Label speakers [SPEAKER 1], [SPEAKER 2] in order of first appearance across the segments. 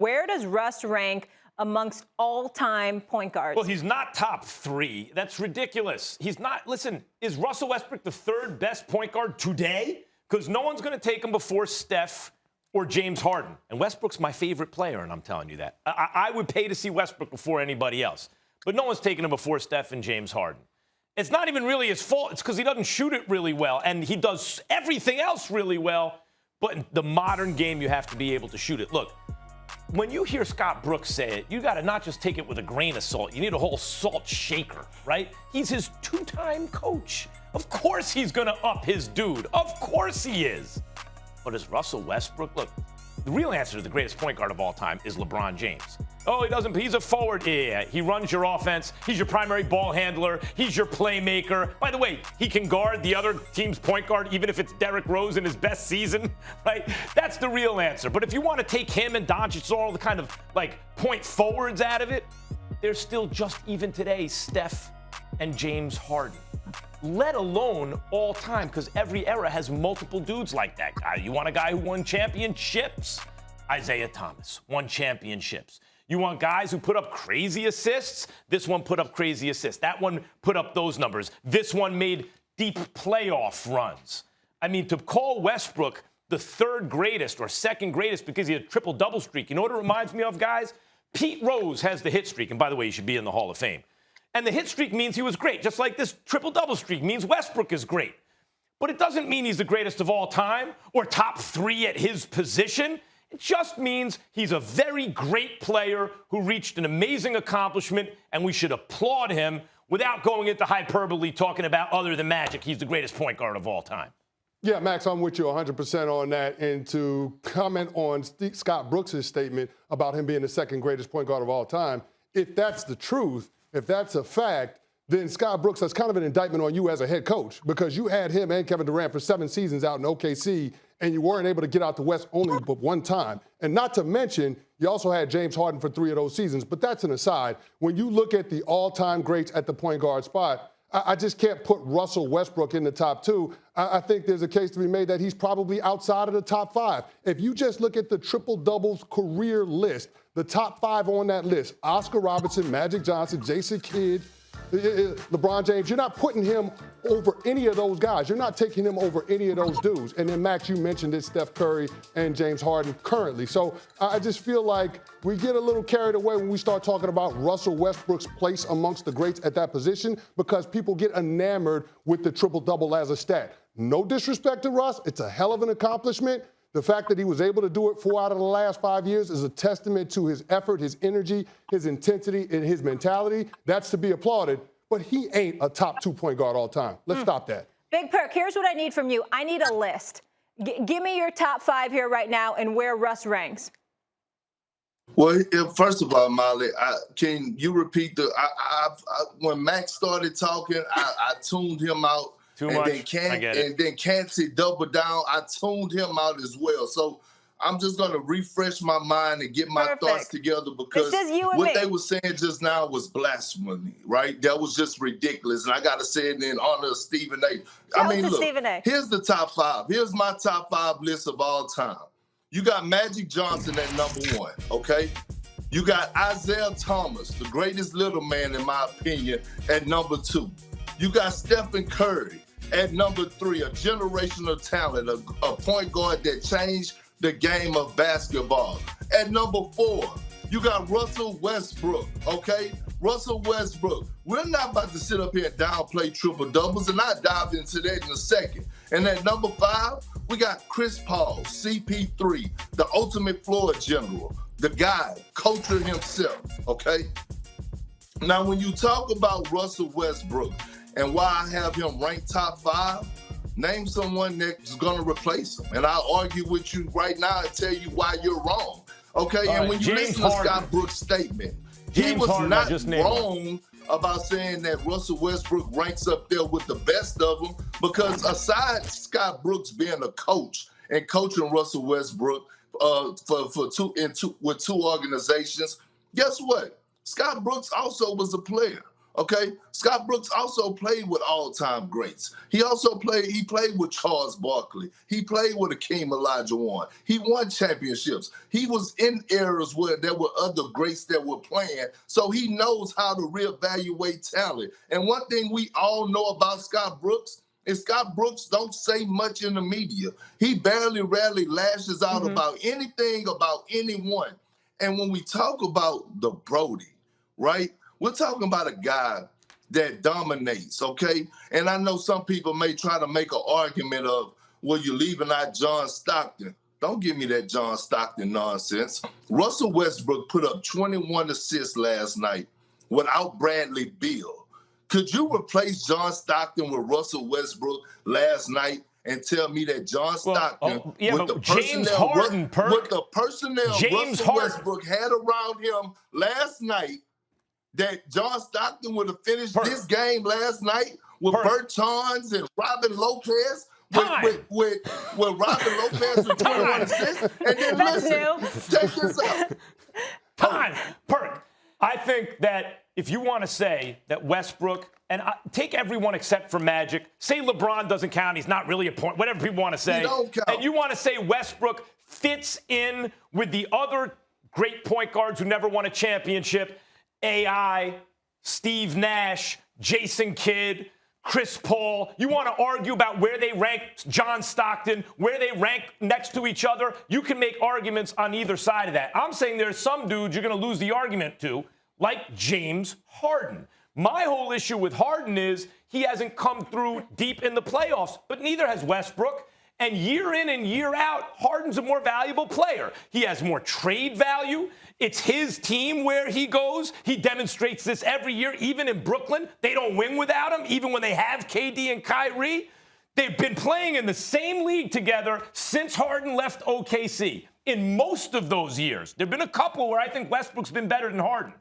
[SPEAKER 1] Where does Russ rank amongst all-time point guards?
[SPEAKER 2] Well, he's not top 3. That's ridiculous. He's not. Listen, is Russell Westbrook the 3rd best point guard today? Because no one's going to take him before Steph or James Harden. And Westbrook's my favorite player, and I'm telling you that. I would pay to see Westbrook before anybody else. But no one's taking him before Steph and James Harden. It's not even really his fault. It's because he doesn't shoot it really well, and he does everything else really well. But in the modern game, you have to be able to shoot it. Look, when you hear Scott Brooks say it, you got to not just take it with a grain of salt. You need a whole salt shaker, right? He's his 2-time coach. Of course he's going to up his dude. Of course he is. But is Russell Westbrook? Look, the real answer to the greatest point guard of all time is LeBron James. Oh, he doesn't. He's a forward. Yeah, he runs your offense. He's your primary ball handler. He's your playmaker. By the way, he can guard the other team's point guard, even if it's Derrick Rose in his best season, right? That's the real answer. But if you want to take him and Doncic, all the kind of like point forwards out of it, there's still just even today Steph and James Harden. Let alone all time, because every era has multiple dudes like that guy. You want a guy who won championships? Isaiah Thomas won championships. You want guys who put up crazy assists? This one put up crazy assists. That one put up those numbers. This one made deep playoff runs. I mean, to call Westbrook the 3rd greatest or 2nd greatest because he had a triple-double streak, you know what it reminds me of, guys? Pete Rose has the hit streak, and by the way, he should be in the Hall of Fame. And the hit streak means he was great, just like this triple-double streak means Westbrook is great. But it doesn't mean he's the greatest of all time or top 3 at his position. It just means he's a very great player who reached an amazing accomplishment, and we should applaud him without going into hyperbole talking about other than Magic. He's the greatest point guard of all time.
[SPEAKER 3] Yeah, Max, I'm with you 100% on that. And to comment on Scott Brooks' statement about him being the 2nd greatest point guard of all time, if that's the truth, if that's a fact, then Scott Brooks, that's kind of an indictment on you as a head coach, because you had him and Kevin Durant for 7 seasons out in OKC, and you weren't able to get out the West only but one time. And not to mention, you also had James Harden for 3 of those seasons. But that's an aside. When you look at the all-time greats at the point guard spot, I just can't put Russell Westbrook in the top 2. I think there's a case to be made that he's probably outside of the top 5. If you just look at the triple-doubles career list, the top 5 on that list, Oscar Robertson, Magic Johnson, Jason Kidd, LeBron James, you're not putting him over any of those guys. You're not taking him over any of those dudes. And then, Max, you mentioned it, Steph Curry and James Harden currently. So I just feel like we get a little carried away when we start talking about Russell Westbrook's place amongst the greats at that position, because people get enamored with the triple-double as a stat. No disrespect to Russ. It's a hell of an accomplishment. The fact that he was able to do it 4 out of the last 5 years is a testament to his effort, his energy, his intensity, and his mentality. That's to be applauded. But he ain't a top 2 point guard all time. Let's stop that.
[SPEAKER 1] Big Perk, here's what I need from you. I need a list. Give me your top 5 here right now and where Russ ranks.
[SPEAKER 4] Well, first of all, Molly, can you repeat when Max started talking, I tuned him out.
[SPEAKER 2] Too much.
[SPEAKER 4] And then Canty doubled down. I tuned him out as well. So I'm just going to refresh my mind and get my thoughts together, because what they were saying just now was blasphemy, right? That was just ridiculous. And I got to say it in honor of Stephen A. I mean, look, here's the top 5. Here's my top 5 list of all time. You got Magic Johnson at number 1, okay? You got Isaiah Thomas, the greatest little man, in my opinion, at number 2. You got Stephen Curry at number 3, a generational talent, a point guard that changed the game of basketball. At number 4, you got Russell Westbrook, okay? Russell Westbrook. We're not about to sit up here and downplay triple-doubles, and I'll dive into that in a second. And at number 5, we got Chris Paul, CP3, the ultimate floor general, the guy, coacher himself, okay? Now, when you talk about Russell Westbrook and why I have him ranked top 5, name someone that's going to replace him. And I'll argue with you right now and tell you why you're wrong. Okay? And when you listen to Scott Brooks' statement, he was not wrong about saying that Russell Westbrook ranks up there with the best of them, because aside Scott Brooks being a coach and coaching Russell Westbrook with 2 organizations, guess what? Scott Brooks also was a player. Okay, Scott Brooks also played with all-time greats. He played with Charles Barkley. He played with Akeem Olajuwon. He won championships. He was in eras where there were other greats that were playing, so he knows how to reevaluate talent. And one thing we all know about Scott Brooks is Scott Brooks don't say much in the media. He rarely lashes out about anything, about anyone. And when we talk about the Brody, right? We're talking about a guy that dominates, okay? And I know some people may try to make an argument of, well, you're leaving out John Stockton. Don't give me that John Stockton nonsense. Russell Westbrook put up 21 assists last night without Bradley Beal. Could you replace John Stockton with Russell Westbrook last night and tell me that John Stockton, with the personnel Russell Westbrook had around him last night, that John Stockton would have finished this game last night with Bertans and Robin Lopez, with Robin Lopez with 21 assists, and then check this out.
[SPEAKER 2] Perk. I think that if you want to say that Westbrook, and take everyone except for Magic, say LeBron doesn't count, he's not really a point, whatever people want to say, and you want to say Westbrook fits in with the other great point guards who never won a championship, AI, Steve Nash, Jason Kidd, Chris Paul. You want to argue about where they rank John Stockton, where they rank next to each other. You can make arguments on either side of that. I'm saying there's some dudes you're going to lose the argument to, like James Harden. My whole issue with Harden is he hasn't come through deep in the playoffs, but neither has Westbrook. And year in and year out, Harden's a more valuable player. He has more trade value. It's his team where he goes. He demonstrates this every year, even in Brooklyn. They don't win without him, even when they have KD and Kyrie. They've been playing in the same league together since Harden left OKC. In most of those years, there have been a couple where I think Westbrook's been better than Harden.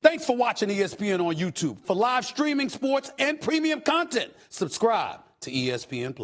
[SPEAKER 5] Thanks for watching ESPN on YouTube. For live streaming, sports, and premium content, subscribe to ESPN+.